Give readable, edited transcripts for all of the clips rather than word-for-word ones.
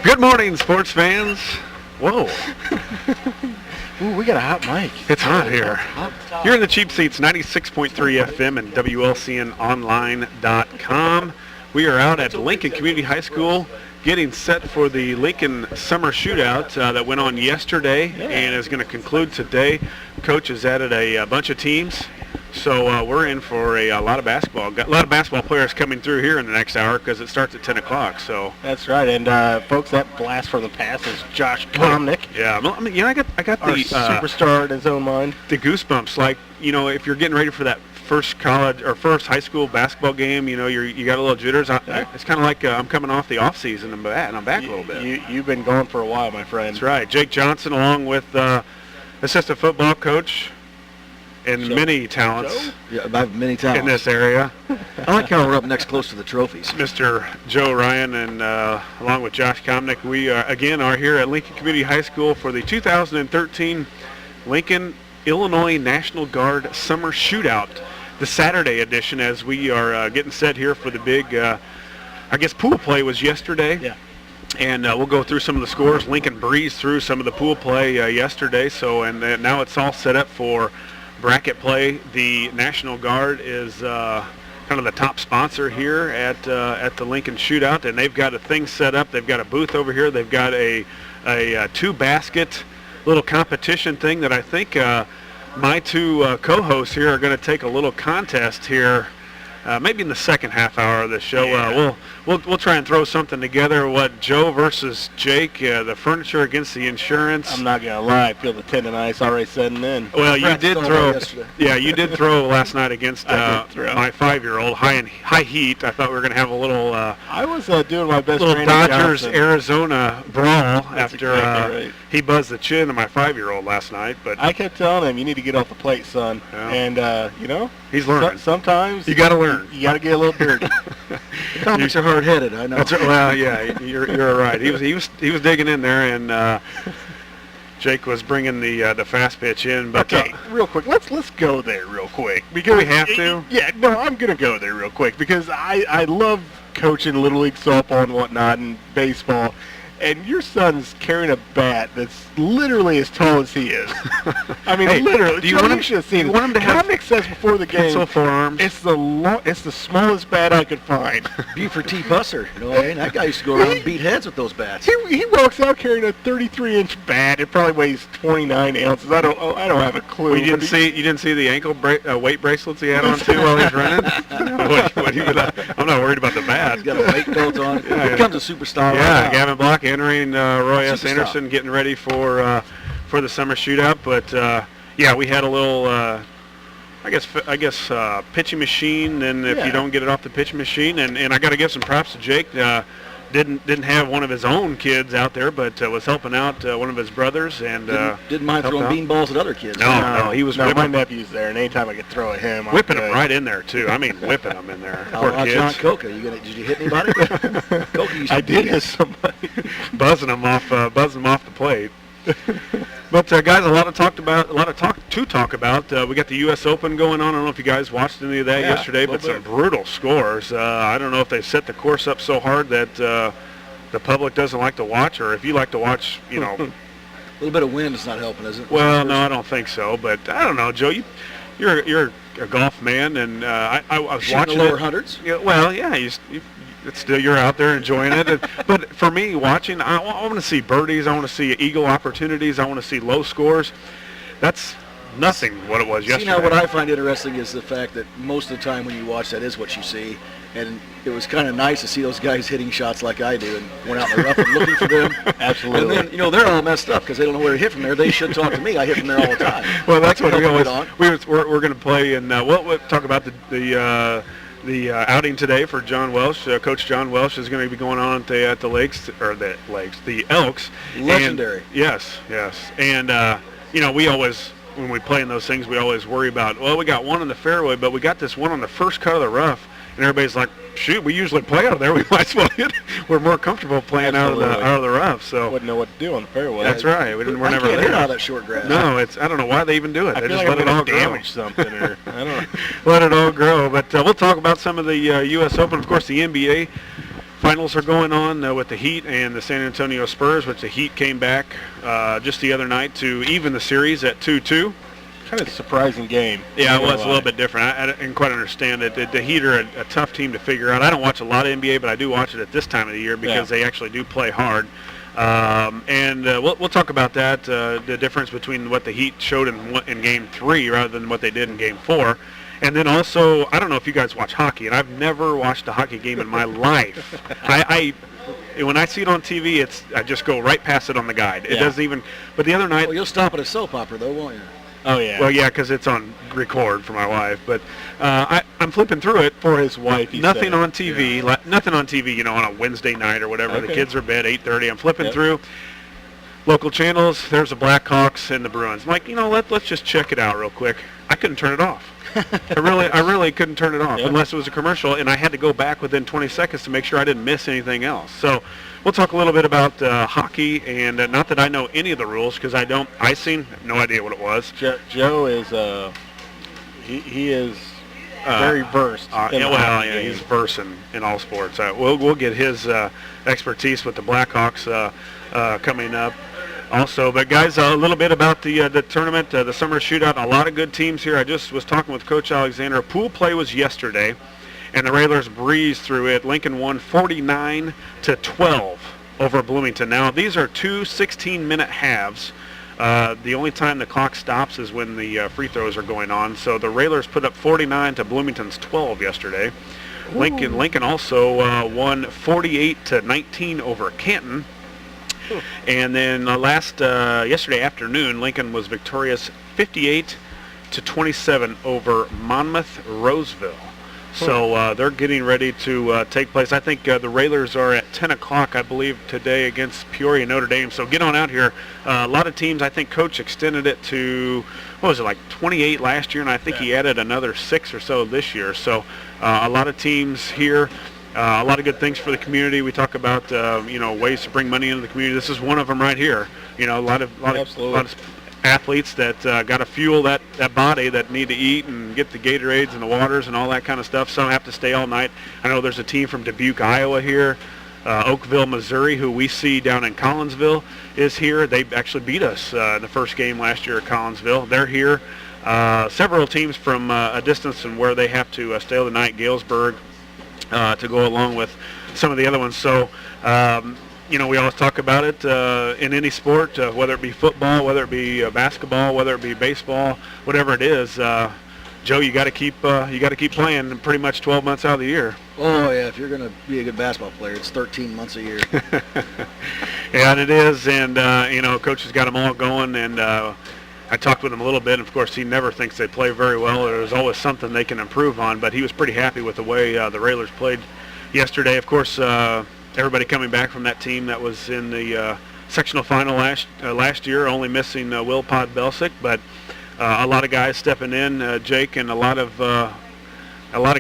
Good morning, sports fans. Whoa. Ooh, we got a hot mic. It's hot here. You're in the Cheap Seats, 96.3 FM and WLCNonline.com. We are out at Lincoln Community High School getting set for the Lincoln Summer Shootout that went on yesterday and is going to conclude today. Coach has added a bunch of teams. So we're in for a lot of basketball. Got a lot of basketball players coming through here in the next hour because it starts at 10 o'clock. So that's right. And folks, that blast from the past is Josh Komnick. Yeah, I mean, I got our the superstar in his own mind. The goosebumps. Like, if you're getting ready for that first college or first high school basketball game, you got a little jitters. It's kind of like I'm coming off the off season and I'm back a little bit. You've been gone for a while, my friend. That's right. Jake Johnson, along with assistant football coach. And many talents. Joe? Yeah, about many talents in this area. I like how we're up next close to the trophies. Mr. Joe Ryan and along with Josh Komnick, we again are here at Lincoln Community High School for the 2013 Lincoln, Illinois National Guard Summer Shootout, the Saturday edition, as we are getting set here for the big, pool play was yesterday. Yeah. And we'll go through some of the scores. Lincoln breezed through some of the pool play yesterday, and now it's all set up for bracket play. The National Guard is kind of the top sponsor here at the Lincoln Shootout, and they've got a thing set up. They've got a booth over here. They've got a two-basket little competition thing that I think my two co-hosts here are going to take a little contest here. Maybe in the second half hour of the show. Yeah. We'll try and throw something together. What, Joe versus Jake, the furniture against the insurance. I'm not gonna lie, I feel the tendon ice already setting in. Well, you did throw. Yeah, you did throw last night against my 5-year-old high heat. I thought we were gonna have a little. I was doing my best. Little Dodgers Arizona brawl after right. He buzzed the chin of my 5-year-old last night. But I kept telling him, you need to get off the plate, son. Yeah. And he's learning. Sometimes you got to learn. You got to get a little dirty. The comics are hard-headed, I know. That's right. Well, yeah, you're right. He was digging in there, and Jake was bringing the fast pitch in. But okay, real quick, let's go there real quick because we have to. Yeah, no, I'm gonna go there real quick because I love coaching Little League softball and whatnot and baseball. And your son's carrying a bat that's literally as tall as he is. I mean, literally. Do you want him? Should have seen you want him to have? Komnick says before the game, pencil forearms. It's the smallest bat I could find. Buford T. Busser, that guy used to go around and beat heads with those bats. He walks out carrying a 33-inch bat. It probably weighs 29 ounces. I don't have a clue. Well, you didn't see the ankle weight bracelets he had on too while he was running. I'm not worried about the bat. He's got a weight belt on. Here comes a superstar. Yeah, right Gavin Block entering Roy S. Superstar. Anderson getting ready for the summer shootout. But we had a little pitching machine. And if you don't get it off the pitching machine, and I got to give some props to Jake. Didn't have one of his own kids out there, but was helping out one of his brothers, and didn't mind throwing beanballs at other kids. No, he was whipping. My nephew's there, and anytime I could throw at him, whipping him right in there too. I mean, whipping him in there. Poor kids. John Coca, did you hit anybody? Coca I did hit somebody. buzzing him off the plate. But guys, a lot to talk about. We got the U.S. Open going on. I don't know if you guys watched any of that yesterday, but some brutal scores. I don't know if they set the course up so hard that the public doesn't like to watch, or if you like to watch, A little bit of wind is not helping, is it? Well, no, I don't think so. But I don't know, Joe. You're a golf man, and I was watching the lower hundreds. Yeah, well, yeah. It's still, you're out there enjoying it. But for me, watching, I want to see birdies. I want to see eagle opportunities. I want to see low scores. That's nothing what it was yesterday. See, now what I find interesting is the fact that most of the time when you watch that is what you see. And it was kind of nice to see those guys hitting shots like I do and went out in the rough and looking for them. Absolutely. And then, they're all messed up because they don't know where to hit from there. They should talk to me. I hit from there all the time. Well, that's what we always we're going to play, and we'll talk about the outing today for John Welsh. Coach John Welsh is going to be going on at the Elks. Legendary. And, yes. And, we always, when we play in those things, we always worry about, we got one in the fairway, but we got this one on the first cut of the rough. And everybody's like, shoot, we usually play out of there. We might as well we're more comfortable playing out of the rough. So wouldn't know what to do on the fairway. That's right. We're never can't there. hit out of that short grass. No, I don't know why they even do it. They just let it all damage something, or I don't know. Let it all grow. But we'll talk about some of the U.S. Open. Of course, the NBA finals are going on with the Heat and the San Antonio Spurs, which the Heat came back just the other night to even the series at 2-2. Kind of a surprising game. Yeah, it was a little bit different. I didn't quite understand it. The Heat are a tough team to figure out. I don't watch a lot of NBA, but I do watch it at this time of the year because they actually do play hard. We'll talk about that, the difference between what the Heat showed in Game 3 rather than what they did in Game 4. And then also, I don't know if you guys watch hockey, and I've never watched a hockey game in my life. When I see it on TV, I just go right past it on the guide. It doesn't even. But the other night, well, you'll stop at a soap opera though, won't you? Oh yeah. Well, yeah, because it's on record for my wife. But I'm flipping through it. For his wife. Nothing on TV. Nothing on TV. On a Wednesday night or whatever. Okay. The kids are in bed 8:30. I'm flipping through local channels. There's the Blackhawks and the Bruins. I'm like, let's just check it out real quick. I couldn't turn it off. I really couldn't turn it off unless it was a commercial, and I had to go back within 20 seconds to make sure I didn't miss anything else. So we'll talk a little bit about hockey, and not that I know any of the rules because I don't. I seen no idea what it was. Joe is he is very versed. He's versed in all sports. We'll get his expertise with the Blackhawks coming up. Also, but guys, a little bit about the tournament, the Summer Shootout. A lot of good teams here. I just was talking with Coach Alexander. Pool play was yesterday, and the Railers breezed through it. Lincoln won 49-12 over Bloomington. Now, these are two 16-minute halves. The only time the clock stops is when the free throws are going on. So the Railers put up 49 to Bloomington's 12 yesterday. Lincoln also won 48-19 over Canton. And then yesterday afternoon, Lincoln was victorious 58-27 over Monmouth Roseville. So they're getting ready to take place. I think the Railers are at 10 o'clock, I believe, today against Peoria Notre Dame. So get on out here. A lot of teams, I think Coach extended it to, 28 last year, and I think he added another 6 or so this year. So a lot of teams here. A lot of good things for the community. We talk about ways to bring money into the community. This is one of them right here. A lot of athletes that got to fuel that body that need to eat and get the Gatorades and the waters and all that kind of stuff. Some have to stay all night. I know there's a team from Dubuque, Iowa here. Oakville, Missouri, who we see down in Collinsville, is here. They actually beat us in the first game last year at Collinsville. They're here. Several teams from a distance and where they have to stay all the night. Galesburg. To go along with some of the other ones. So, we always talk about it in any sport, whether it be football, whether it be basketball, whether it be baseball, whatever it is. Joe, you got to keep playing pretty much 12 months out of the year. Oh yeah, if you're going to be a good basketball player, it's 13 months a year. Yeah, and it is, and Coach has got them all going, and I talked with him a little bit. Of course, he never thinks they play very well. There's always something they can improve on, but he was pretty happy with the way the Railers played yesterday. Of course, everybody coming back from that team that was in the sectional final last year, only missing Will Podbelsic, but a lot of guys stepping in, Jake, and a lot of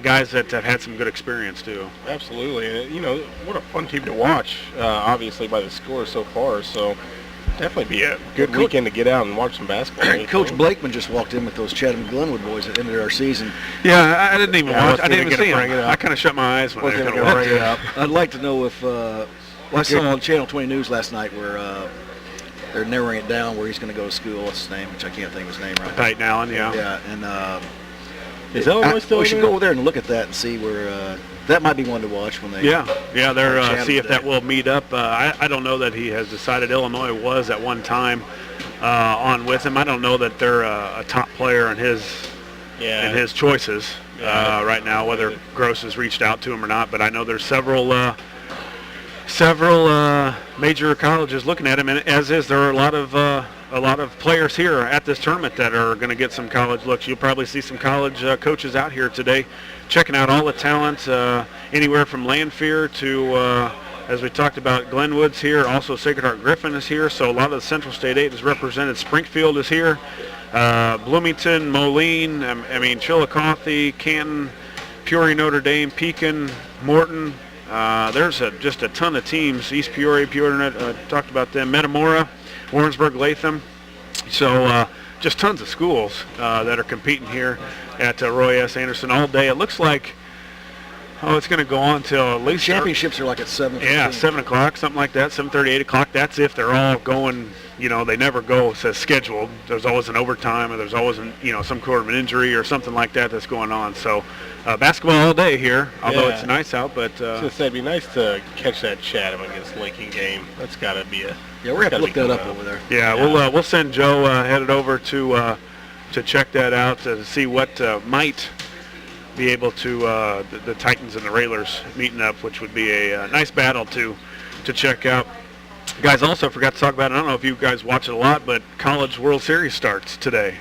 guys that have had some good experience too. Absolutely, what a fun team to watch. Obviously, by the score so far, so. Definitely be a good weekend to get out and watch some basketball. Coach Blakeman just walked in with those Chatham Glenwood boys at the end of our season. Yeah, I didn't even watch. I didn't even see him. I kind of shut my eyes when I bring it up. I'd like to know if I saw on Channel 20 News last night where they're narrowing it down where he's going to go to school. What's his name? Which I can't think of his name right now. Peyton Allen, yeah. Yeah, and is Illinois still? We should go over there and look at that and see where. That might be one to watch when they. Yeah. They're see if that will meet up. I don't know that he has decided. Illinois was at one time on with him. I don't know that they're a top player in his choices right now. Whether Gross has reached out to him or not, but I know there's several major colleges looking at him, and there are a lot of players here at this tournament that are going to get some college looks. You'll probably see some college coaches out here today checking out all the talent, anywhere from Lanphier to, as we talked about, Glenwood's here. Also, Sacred Heart Griffin is here. So a lot of the Central State 8 is represented. Springfield is here. Bloomington, Moline, Chillicothe, Canton, Peoria, Notre Dame, Pekin, Morton. There's just a ton of teams. East Peoria, talked about them. Metamora, Warrensburg, Latham. So just tons of schools that are competing here at Roy S. Anderson all day. It looks like it's going to go on till at least Championships are like at 7. Yeah, 7 o'clock, something like that, 7:30, 8 o'clock. That's if they're all going, they never go as scheduled. There's always an overtime, or there's always, some sort of an injury or something like that that's going on. So basketball all day here, although it's nice out. But it'd be nice to catch that Chatham against Lincoln game. That's got to be we're going to look that up over there. Yeah, we'll send Joe headed over to check that out to see what might be able to the Titans and the Railers meeting up, which would be a nice battle to check out. Guys, also forgot to talk about it. I don't know if you guys watch it a lot, but College World Series starts today.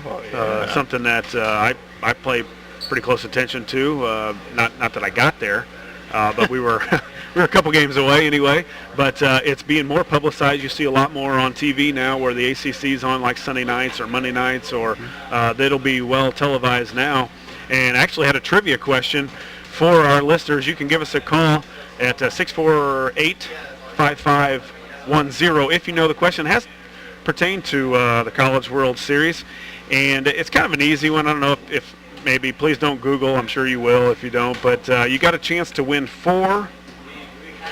Oh, yeah. Something that I play pretty close attention to. Not that I got there, but we were a couple games away anyway. But it's being more publicized. You see a lot more on TV now, where the ACC's on like Sunday nights or Monday nights, or that'll be well televised now. And I actually had a trivia question for our listeners. You can give us a call at 648-5510 if you know the question. It has pertained to the College World Series, and it's kind of an easy one. I don't know if maybe, please don't Google. I'm sure you will if you don't. But you got a chance to win 4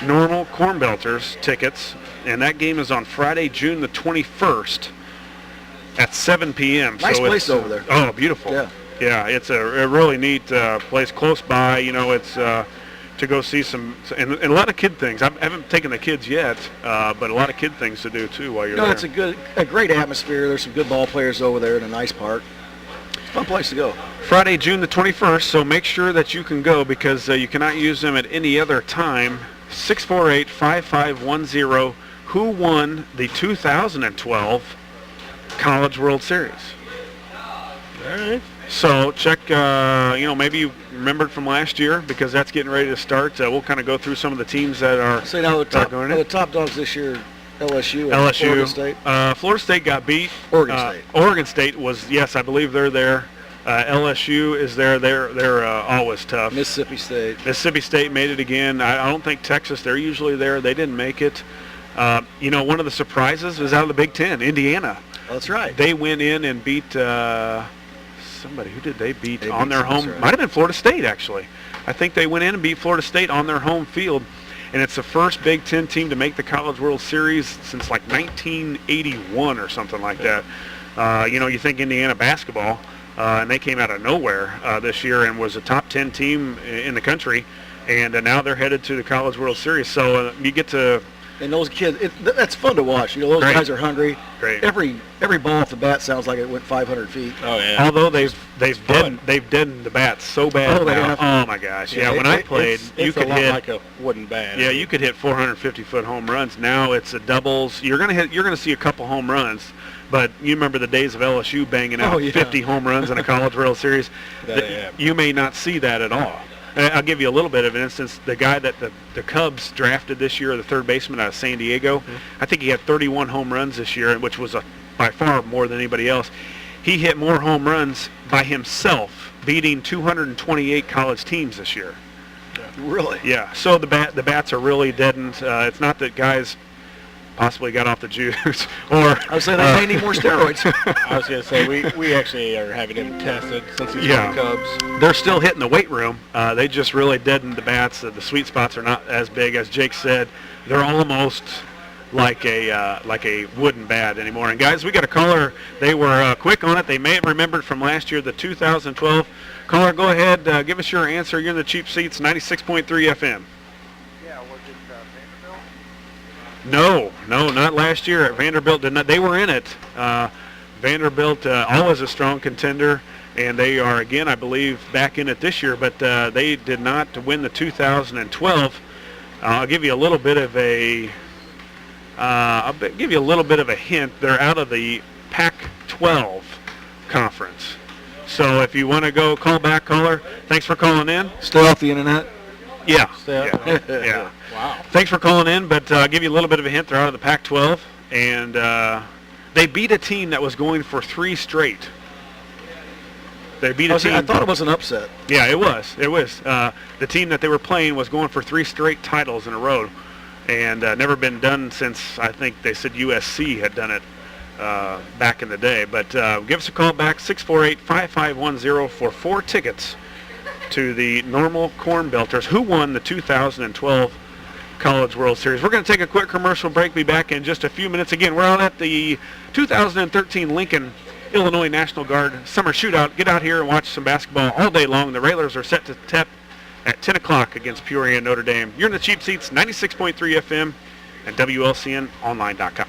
normal Corn Belters tickets, and that game is on Friday, June the 21st at 7 p.m. Nice place over there. Oh, beautiful. Yeah, it's a really neat place close by. It's to go see some, and a lot of kid things. I haven't taken the kids yet, but a lot of kid things to do too while you're there. It's a great atmosphere. There's some good ball players over there in a nice park. It's a fun place to go. Friday, June the 21st, so make sure that you can go, because you cannot use them at any other time. 648-5510. Who won the 2012 College World Series? All right. So check, maybe you remembered from last year, because that's getting ready to start. We'll kind of go through some of the teams that are going in. The top dogs this year, LSU and Florida State. Florida State got beat. Oregon State. Oregon State was, yes, I believe they're there. LSU is there. They're always tough. Mississippi State made it again. I don't think Texas, they're usually there. They didn't make it. One of the surprises is out of the Big Ten, Indiana. Oh, that's right. They went in and beat somebody. Who did they beat on their home? Right. Might have been Florida State, actually. I think they went in and beat Florida State on their home field. And it's the first Big Ten team to make the College World Series since like 1981 or something like that. You think Indiana basketball, and they came out of nowhere this year and was a top 10 team in the country. And now they're headed to the College World Series. So you get to... And those kids, that's fun to watch. Those guys are hungry. Great. Every ball off the bat sounds like it went 500 feet. Oh yeah. Although they've deadened the bats so bad. Oh my gosh. Yeah. When I played, you could hit like a wooden bat. Yeah, you could hit 450-foot home runs. Now it's a doubles. You're gonna see a couple home runs, but you remember the days of LSU banging out 50 home runs in a College World Series. You may not see that at all. I'll give you a little bit of an instance. The guy that the Cubs drafted this year, the third baseman out of San Diego, I think he had 31 home runs this year, which was by far more than anybody else. He hit more home runs by himself, beating 228 college teams this year. Really? Yeah. So the bats are really deadened. It's not that guys possibly got off the juice, or I was saying they may need more steroids. I was going to say we actually are having him tested since he's on the Cubs. They're still hitting the weight room. They just really deadened the bats. The sweet spots are not as big as Jake said. They're almost like a wooden bat anymore. And guys, we got a caller. They were quick on it. They may have remembered from last year, the 2012. Caller, go ahead. Give us your answer. You're in the cheap seats, 96.3 FM. No, not last year. Vanderbilt did not. They were in it. Vanderbilt always a strong contender, and they are again, I believe, back in it this year. But they did not win the 2012. I'll give you a little bit of a. Hint. They're out of the Pac-12 conference. So if you want to go, call back, caller. Thanks for calling in. Stay off the internet. Yeah. Yeah. Wow. Thanks for calling in, but I'll give you a little bit of a hint. They're out of the Pac-12, and they beat a team that was going for 3 straight. They beat a team. I thought it was an upset. Yeah, it was. The team that they were playing was going for 3 straight titles in a row, and never been done since, I think they said USC had done it back in the day. But give us a call back, 648-5510 for 4 tickets to the Normal Corn Belters, who won the 2012 College World Series. We're going to take a quick commercial break. Be back in just a few minutes. Again, we're out at the 2013 Lincoln, Illinois National Guard Summer Shootout. Get out here and watch some basketball all day long. The Railers are set to tip at 10 o'clock against Peoria and Notre Dame. You're in the Cheap Seats, 96.3 FM and WLCNonline.com.